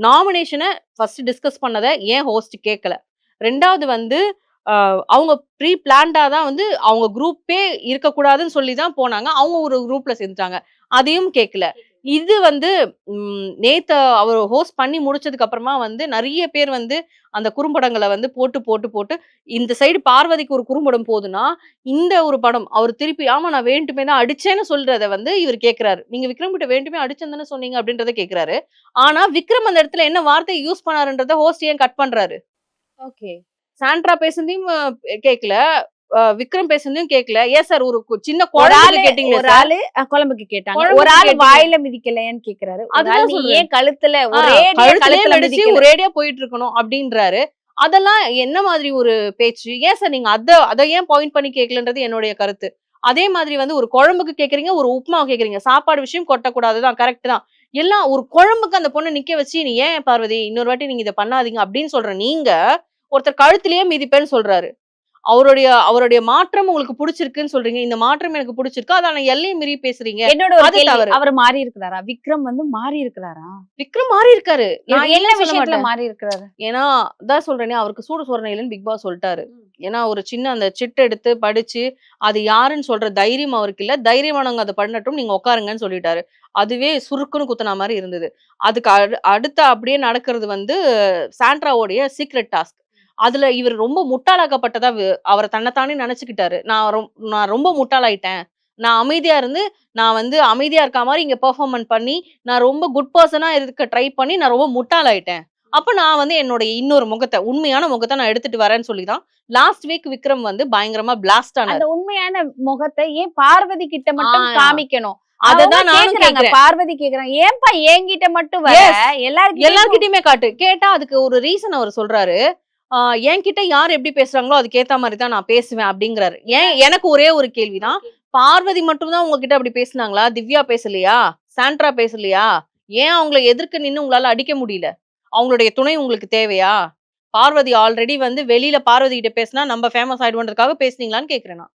நாமினேஷன first discuss பண்ணத ஏன் host கேட்கல? 2வது வந்து அவங்க ப்ரீ பிளான்டா தான் வந்து அவங்க குரூப்பே இருக்கக்கூடாதுன்னு சொல்லி தான் போனாங்க. அவங்க ஒரு குரூப்ல சேர்ந்துட்டாங்க. அதையும் கேட்கல. இது வந்து நேத்து அவர் ஹோஸ்ட் பண்ணி முடிச்சதுக்கு அப்புறமா வந்து நெறைய பேர் வந்து அந்த குறும்படங்கள வந்து போட்டு இந்த சைடு பார்வதிக்கு ஒரு குறும்படம் போதுன்னா, இந்த ஒரு படம் அவர் திருப்பி ஆமா நான் வேண்டுமே தான் அடிச்சேன்னு சொல்றத வந்து இவரு கேட்கிறாரு. நீங்க விக்ரம் கிட்ட வேண்டுமே அடிச்சேன்னு தானே சொன்னீங்க அப்படின்றத கேட்கிறாரு. ஆனா விக்ரம் அந்த இடத்துல என்ன வார்த்தைய யூஸ் பண்ணாருன்றத ஹோஸ்ட் ஏன் கட் பண்றாரு? ஓகே. சாண்ட்ரா பேசுனதையும் கேட்கல. விக்ரம் பேசுனதையும் கேட்கல. ஏன் சார் ஒரு சின்ன ஒரு குழந்தைக்கு ஆளு கேட்டீங்களே ஒரு சார். ஆளு குழம்புக்கு கேட்டாங்க. குழம்புக்கு ஒரு ஆளு கேட்டீங்க. வாயில மிதிக்கலையான்னு கேக்குறாரு. ஒரு ஆள் அதுதான் நீ சொல்றேன். ஏன் கழுத்துல கழுத்திலே கழுத்துல வெடிச்சு மிதிக்கல? ஒரேடியா போயிட்டு இருக்கணும் அப்படின்றாரு. அதெல்லாம் என்ன மாதிரி ஒரு பேச்சு? ஏன் சார் நீங்க அத ஏன் பாயிண்ட் பண்ணி கேட்கலன்றது என்னுடைய கருத்து. அதே மாதிரி வந்து ஒரு குழம்புக்கு கேட்கறீங்க, ஒரு உப்புமாவ கேட்கறீங்க. சாப்பாடு விஷயம் கொட்டக்கூடாது தான். கரெக்ட் தான். எல்லாம் ஒரு குழம்புக்கு அந்த பொண்ண நிக்க வச்சு, "நீ ஏன் பார்வதி இன்னொரு வாட்டி நீங்க இத பண்ணாதீங்க" அப்படின்னு சொல்ற நீங்க, ஒருத்தர் கழுத்திலேயே மிதிப்பேன்னு சொல்றாரு. அவருடைய மாற்றம் உங்களுக்கு புடிச்சிருக்குன்னு சொல்றீங்க. இந்த மாற்றம் எனக்கு புடிச்சிருக்கு. ஆனா எல்லைய மீறி பேசுறீங்க. என்னோட ஒரு அது கேள்வி. தவறு. அவரு மாறி இருக்கிறாரா? விக்ரம் வந்து மாறி இருக்கிறாரா? விக்ரம் மாறி இருக்காரு. நான் என்ன இல்லன்னு சொல்ல விஷயத்துல மாட்டேன். மாறி இருக்கிறாரு? ஏன்னா, அதான் சொல்றேனே அவருக்கு சூடு சொரணை இல்லன்னு பிக் பாஸ் சொல்ட்டாரு. ஏன்னா, ஒரு சின்ன அந்த சிட் எடுத்து படிச்சு, அது யாருன்னு சொல்ற தைரியம் அவருக்கு இல்ல. தைரியமானவங்க அத பண்ணட்டும். நீங்க உட்காருங்கன்னு சொல்லிட்டாரு. அதுவே சுருக்குன்னு குத்துன மாரி இருந்தது. அதுக்கு அடுத்து அப்படியே நடக்கிறது வந்து சாண்ட்ராவோடைய சீக்ரெட் டாஸ்க். அதுல இவரு ரொம்ப முட்டாளாக்கப்பட்டதா அவர தன்னைத்தானே நெனச்சுக்கிட்டாரு. நான் ரொம்ப முட்டாளாயிட்டேன். நான் அமைதியா இருந்து, நான் வந்து அமைதியா இருக்க மாரி இங்க பெர்ஃபார்மன்ஸ் பண்ணி, நான் ரொம்ப குட் பெர்சனா இருக்க ட்ரை பண்ணி, நான் ரொம்ப முட்டாளாயிட்டேன். அப்ப நான் வந்து என்னுடைய இன்னொரு முகத்த, உண்மையான முகத்த நான் எடுத்துட்டு வரேன்னு சொல்லி தான், லாஸ்ட் வீக் விக்ரம் வந்து பயங்கரமா பிளாஸ்ட் அந்த ஆனாரு. உண்மையான முகத்தை ஏன் பார்வதி கிட்ட மட்டும் ஆ காமிக்கணும்? அவங்க அததான் நானும் கேக்குறாங்க. கேட்கிறேன். பார்வதி கேக்குறாங்க. ஏன்பா என்கிட்ட மட்டும் வர? எஸ். எல்லார்கிட்டயும் எல்லார்கிட்டயுமே காட்டு. கேட்டா அதுக்கு ஒரு ரீசன் அவரு சொல்றாரு. என்கிட்ட யார் எப்படி பேசுறாங்களோ அதுக்கு ஏத்த மாரி தான் நான் பேசுவேன் அப்படிங்கிறாரு. ஏன் எனக்கு ஒரே ஒரு கேள்வி தான். பார்வதி மட்டும் தான் உங்ககிட்ட அப்படி பேசுனாங்களா? திவ்யா பேசலையா? சாண்ட்ரா பேசலையா? ஏன் அவங்கள எதிர்க்க நின்னு உங்களால அடிக்க முடியல? அவங்களுடைய துணை உங்களுக்கு தேவையா? பார்வதி ஆல்ரெடி வந்து வெளியில பார்வதி கிட்ட பேசினா நம்ம ஃபேமஸ் ஆயிடுவோன்றதுக்காக பேசுனீங்களான்னு கேட்கிறேன் நான்.